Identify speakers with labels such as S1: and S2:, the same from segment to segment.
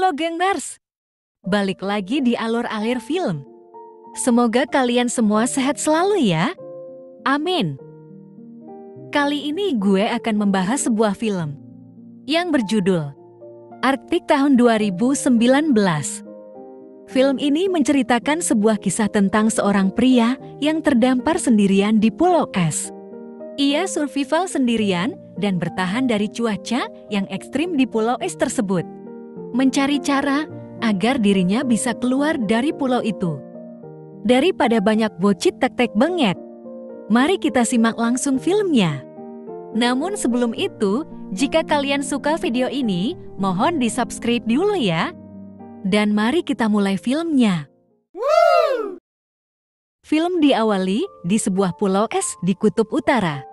S1: Halo gengers, balik lagi di Alur-Alir Film. Semoga kalian semua sehat selalu ya. Amin. Kali ini gue akan membahas sebuah film yang berjudul Arktik tahun 2019. Film ini menceritakan sebuah kisah tentang seorang pria yang terdampar sendirian di Pulau Es. Ia survival sendirian dan bertahan dari cuaca yang ekstrim di Pulau Es tersebut. Mencari cara agar dirinya bisa keluar dari pulau itu. Daripada banyak bocit tek-tek bengek, mari kita simak langsung filmnya. Namun sebelum itu, jika kalian suka video ini, mohon di-subscribe dulu ya. Dan mari kita mulai filmnya. Film diawali di sebuah pulau es di Kutub Utara.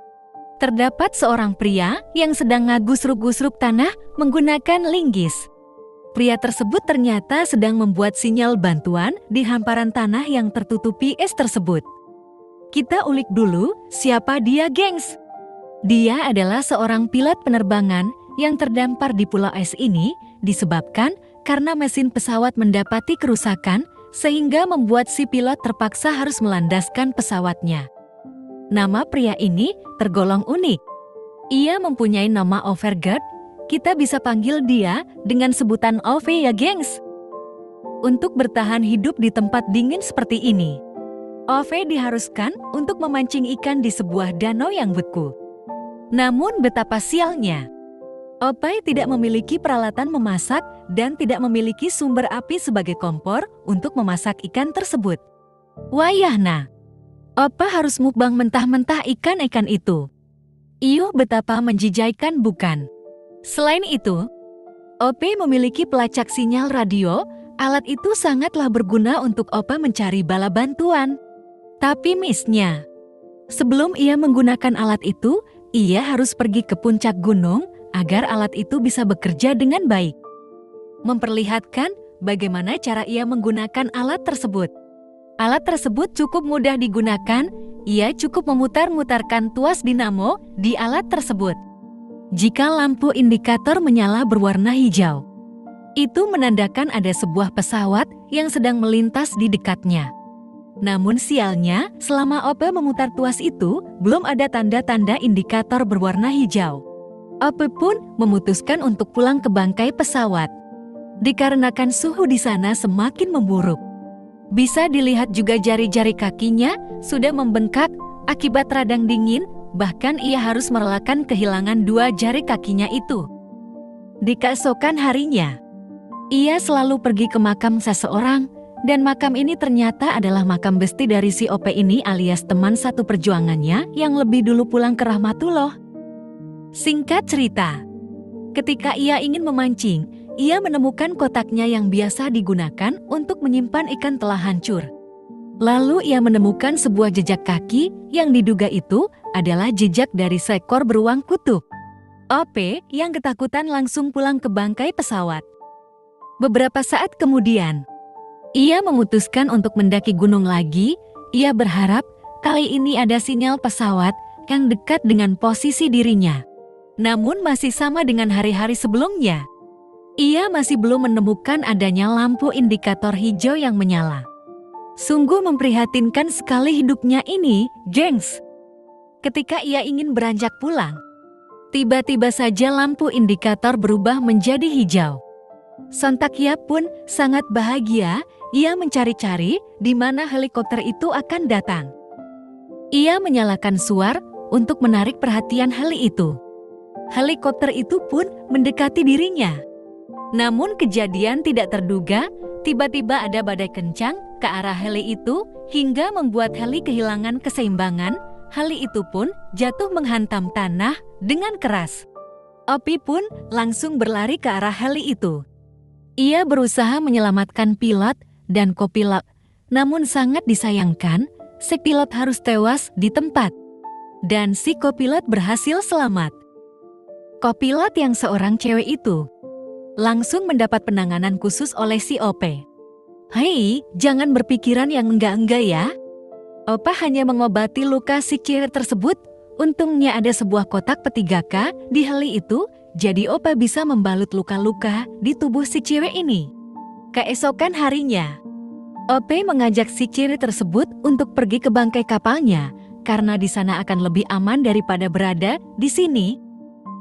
S1: Terdapat seorang pria yang sedang ngagusruk-gusruk tanah menggunakan linggis. Pria tersebut ternyata sedang membuat sinyal bantuan di hamparan tanah yang tertutupi es tersebut. Kita ulik dulu siapa dia, gengs. Dia adalah seorang pilot penerbangan yang terdampar di pulau es ini disebabkan karena mesin pesawat mendapati kerusakan sehingga membuat si pilot terpaksa harus melandaskan pesawatnya. Nama pria ini tergolong unik. Ia mempunyai nama Overgaard. Kita bisa panggil dia dengan sebutan OV ya gengs. Untuk bertahan hidup di tempat dingin seperti ini, OV diharuskan untuk memancing ikan di sebuah danau yang beku. Namun betapa sialnya, OV tidak memiliki peralatan memasak dan tidak memiliki sumber api sebagai kompor untuk memasak ikan tersebut. Wayahna, OV harus mukbang mentah-mentah ikan-ikan itu. Iuh, betapa menjijaikan bukan? Selain itu, OP memiliki pelacak sinyal radio. Alat itu sangatlah berguna untuk OP mencari bala bantuan. Tapi misnya, sebelum ia menggunakan alat itu, ia harus pergi ke puncak gunung agar alat itu bisa bekerja dengan baik. Memperlihatkan bagaimana cara ia menggunakan alat tersebut. Alat tersebut cukup mudah digunakan. Ia cukup memutar-mutarkan tuas dinamo di alat tersebut. Jika lampu indikator menyala berwarna hijau, itu menandakan ada sebuah pesawat yang sedang melintas di dekatnya. Namun sialnya, selama OP memutar tuas itu, belum ada tanda-tanda indikator berwarna hijau. OP pun memutuskan untuk pulang ke bangkai pesawat. Dikarenakan suhu di sana semakin memburuk. Bisa dilihat juga jari-jari kakinya sudah membengkak akibat radang dingin. Bahkan ia harus merelakan kehilangan 2 jari kakinya itu. Di keesokan harinya, ia selalu pergi ke makam seseorang, dan makam ini ternyata adalah makam besti dari si OP ini alias teman satu perjuangannya yang lebih dulu pulang ke Rahmatullah. Singkat cerita, ketika ia ingin memancing, ia menemukan kotaknya yang biasa digunakan untuk menyimpan ikan telah hancur. Lalu ia menemukan sebuah jejak kaki yang diduga itu adalah jejak dari seekor beruang kutub. OP yang ketakutan langsung pulang ke bangkai pesawat. Beberapa saat kemudian, ia memutuskan untuk mendaki gunung lagi. Ia berharap kali ini ada sinyal pesawat yang dekat dengan posisi dirinya. Namun masih sama dengan hari-hari sebelumnya. Ia masih belum menemukan adanya lampu indikator hijau yang menyala. Sungguh memprihatinkan sekali hidupnya ini, gengs. Ketika ia ingin beranjak pulang, tiba-tiba saja lampu indikator berubah menjadi hijau. Sontak ia pun sangat bahagia. Ia mencari-cari di mana helikopter itu akan datang. Ia menyalakan suar untuk menarik perhatian heli itu. Helikopter itu pun mendekati dirinya. Namun kejadian tidak terduga, tiba-tiba ada badai kencang ke arah heli itu hingga membuat heli kehilangan keseimbangan. Heli itu pun jatuh menghantam tanah dengan keras. Opi pun langsung berlari ke arah heli itu. Ia berusaha menyelamatkan pilot dan kopilot, namun sangat disayangkan si pilot harus tewas di tempat dan si kopilot berhasil selamat. Kopilot yang seorang cewek itu langsung mendapat penanganan khusus oleh si OP. Hei, jangan berpikiran yang enggak-enggak ya. Opa hanya mengobati luka si cewek tersebut Untungnya ada sebuah kotak peti gaka di heli itu, jadi Ope bisa membalut luka-luka di tubuh si cewek ini. Keesokan harinya, Ope mengajak si cewek tersebut untuk pergi ke bangkai kapalnya, karena di sana akan lebih aman daripada berada di sini.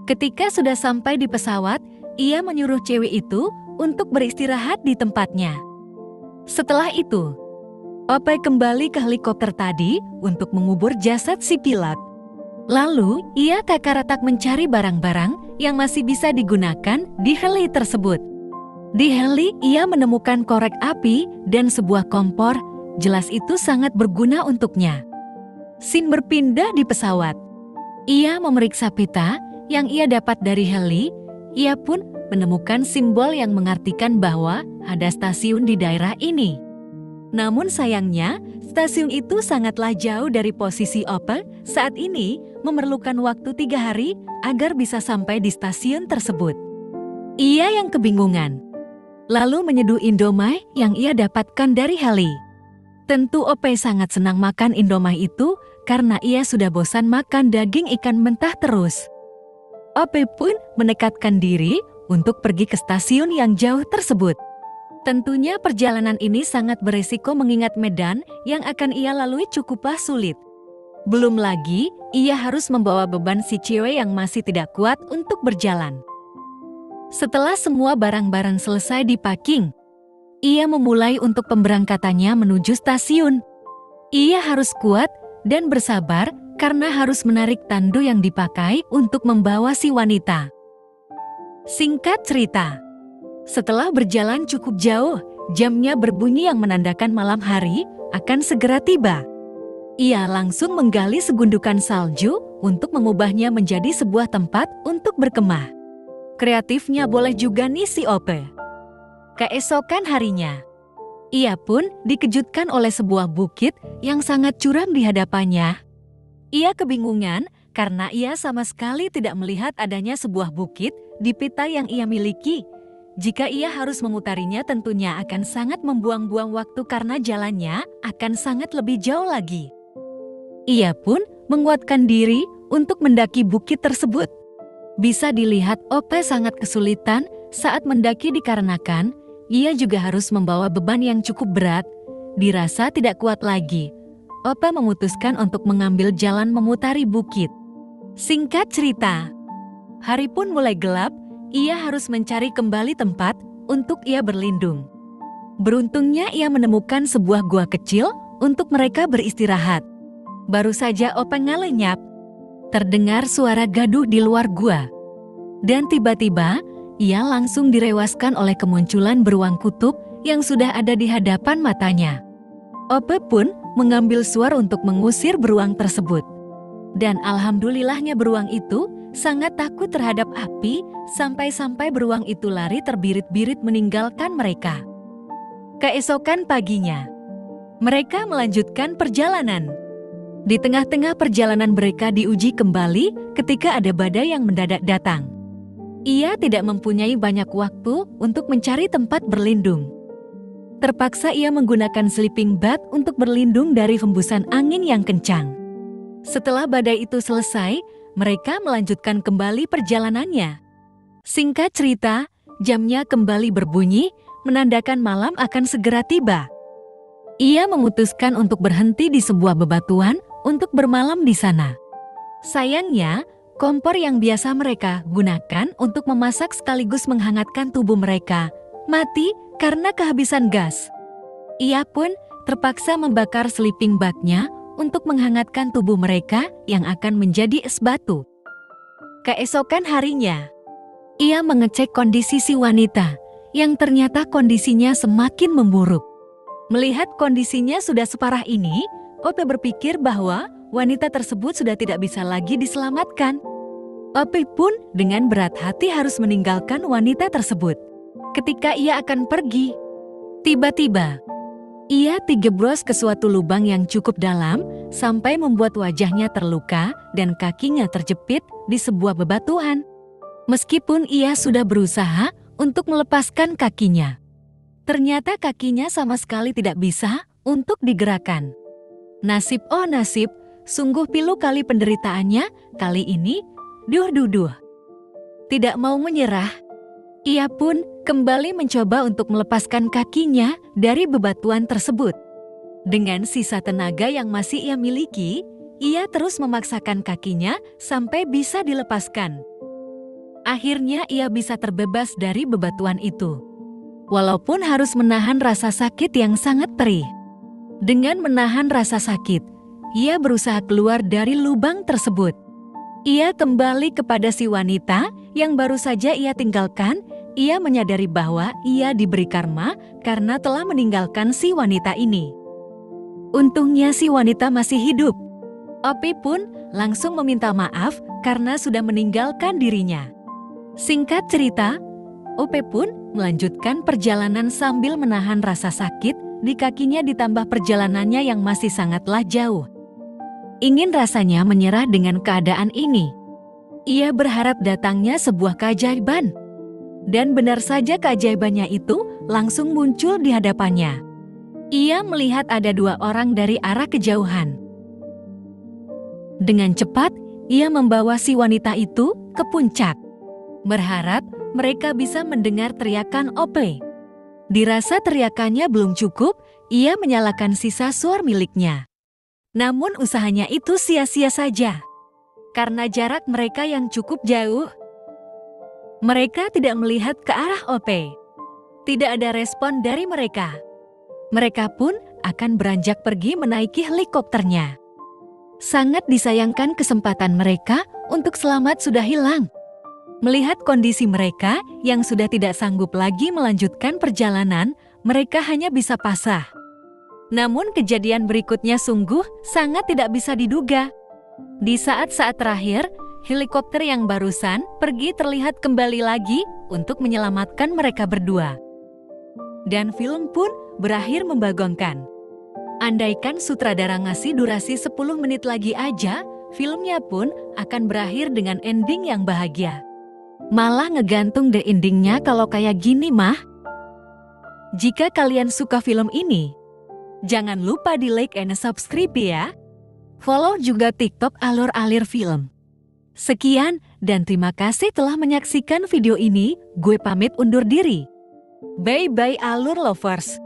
S1: Ketika sudah sampai di pesawat, ia menyuruh cewek itu untuk beristirahat di tempatnya. Setelah itu, Ope kembali ke helikopter tadi untuk mengubur jasad si pilot. Lalu, ia tak-karatak mencari barang-barang yang masih bisa digunakan di heli tersebut. Di heli, ia menemukan korek api dan sebuah kompor. Jelas itu sangat berguna untuknya. Sin berpindah di pesawat. Ia memeriksa peta yang ia dapat dari heli. Ia pun menemukan simbol yang mengartikan bahwa ada stasiun di daerah ini. Namun sayangnya, stasiun itu sangatlah jauh dari posisi Ope. Saat ini memerlukan waktu 3 hari agar bisa sampai di stasiun tersebut. Ia yang kebingungan, lalu menyeduh Indomie yang ia dapatkan dari heli. Tentu Ope sangat senang makan Indomie itu karena ia sudah bosan makan daging ikan mentah terus. Ope pun menekatkan diri untuk pergi ke stasiun yang jauh tersebut. Tentunya perjalanan ini sangat beresiko mengingat medan yang akan ia lalui cukuplah sulit. Belum lagi, ia harus membawa beban si cewek yang masih tidak kuat untuk berjalan. Setelah semua barang-barang selesai dipacking, ia memulai untuk pemberangkatannya menuju stasiun. Ia harus kuat dan bersabar karena harus menarik tandu yang dipakai untuk membawa si wanita. Singkat cerita, setelah berjalan cukup jauh, jamnya berbunyi yang menandakan malam hari akan segera tiba. Ia langsung menggali segundukan salju untuk mengubahnya menjadi sebuah tempat untuk berkemah. Kreatifnya boleh juga nih si Ope. Keesokan harinya, ia pun dikejutkan oleh sebuah bukit yang sangat curam di hadapannya. Ia kebingungan karena ia sama sekali tidak melihat adanya sebuah bukit di peta yang ia miliki. Jika ia harus memutarinya tentunya akan sangat membuang-buang waktu karena jalannya akan sangat lebih jauh lagi. Ia pun menguatkan diri untuk mendaki bukit tersebut. Bisa dilihat Ope sangat kesulitan saat mendaki dikarenakan ia juga harus membawa beban yang cukup berat. Dirasa tidak kuat lagi, Ope memutuskan untuk mengambil jalan memutari bukit. Singkat cerita, hari pun mulai gelap. Ia harus mencari kembali tempat untuk ia berlindung. Beruntungnya ia menemukan sebuah gua kecil untuk mereka beristirahat. Baru saja Ope ngelenyap, terdengar suara gaduh di luar gua. Dan tiba-tiba, ia langsung direwaskan oleh kemunculan beruang kutub yang sudah ada di hadapan matanya. Ope pun mengambil suar untuk mengusir beruang tersebut. Dan alhamdulillahnya beruang itu sangat takut terhadap api, sampai-sampai beruang itu lari terbirit-birit meninggalkan mereka. Keesokan paginya, mereka melanjutkan perjalanan. Di tengah-tengah perjalanan mereka diuji kembali ketika ada badai yang mendadak datang. Ia tidak mempunyai banyak waktu untuk mencari tempat berlindung. Terpaksa ia menggunakan sleeping bag untuk berlindung dari hembusan angin yang kencang. Setelah badai itu selesai, mereka melanjutkan kembali perjalanannya. Singkat cerita, jamnya kembali berbunyi, menandakan malam akan segera tiba. Ia memutuskan untuk berhenti di sebuah bebatuan untuk bermalam di sana. Sayangnya, kompor yang biasa mereka gunakan untuk memasak sekaligus menghangatkan tubuh mereka mati karena kehabisan gas. Ia pun terpaksa membakar sleeping bag-nya untuk menghangatkan tubuh mereka yang akan menjadi es batu. Keesokan harinya, ia mengecek kondisi si wanita yang ternyata kondisinya semakin memburuk. Melihat kondisinya sudah separah ini, Ope berpikir bahwa wanita tersebut sudah tidak bisa lagi diselamatkan. Ope pun dengan berat hati harus meninggalkan wanita tersebut. Ketika ia akan pergi, tiba-tiba ia terjeblos ke suatu lubang yang cukup dalam sampai membuat wajahnya terluka dan kakinya terjepit di sebuah bebatuan. Meskipun ia sudah berusaha untuk melepaskan kakinya, ternyata kakinya sama sekali tidak bisa untuk digerakkan. Nasib oh nasib, sungguh pilu kali penderitaannya, kali ini, duh. Tidak mau menyerah, ia pun kembali mencoba untuk melepaskan kakinya dari bebatuan tersebut. Dengan sisa tenaga yang masih ia miliki, ia terus memaksakan kakinya sampai bisa dilepaskan. Akhirnya ia bisa terbebas dari bebatuan itu. Walaupun harus menahan rasa sakit yang sangat perih. Dengan menahan rasa sakit, ia berusaha keluar dari lubang tersebut. Ia kembali kepada si wanita yang baru saja ia tinggalkan. Ia menyadari bahwa ia diberi karma karena telah meninggalkan si wanita ini. Untungnya si wanita masih hidup. Opi pun langsung meminta maaf karena sudah meninggalkan dirinya. Singkat cerita, Ope pun melanjutkan perjalanan sambil menahan rasa sakit di kakinya ditambah perjalanannya yang masih sangatlah jauh. Ingin rasanya menyerah dengan keadaan ini. Ia berharap datangnya sebuah keajaiban. Dan benar saja keajaibannya itu langsung muncul di hadapannya. Ia melihat ada 2 orang dari arah kejauhan. Dengan cepat, ia membawa si wanita itu ke puncak. Berharap mereka bisa mendengar teriakan Ope. Dirasa teriakannya belum cukup, ia menyalakan sisa suar miliknya. Namun usahanya itu sia-sia saja. Karena jarak mereka yang cukup jauh, mereka tidak melihat ke arah Ope. Tidak ada respon dari mereka. Mereka pun akan beranjak pergi menaiki helikopternya. Sangat disayangkan kesempatan mereka untuk selamat sudah hilang. Melihat kondisi mereka yang sudah tidak sanggup lagi melanjutkan perjalanan, mereka hanya bisa pasrah. Namun kejadian berikutnya sungguh sangat tidak bisa diduga. Di saat-saat terakhir, helikopter yang barusan pergi terlihat kembali lagi untuk menyelamatkan mereka berdua. Dan film pun berakhir membagongkan. Andaikan sutradara ngasih durasi 10 menit lagi aja, filmnya pun akan berakhir dengan ending yang bahagia. Malah ngegantung deh endingnya kalau kayak gini mah. Jika kalian suka film ini, jangan lupa di like and subscribe ya. Follow juga TikTok Alur Alir Film. Sekian dan terima kasih telah menyaksikan video ini. Gue pamit undur diri. Bye-bye Alur Lovers.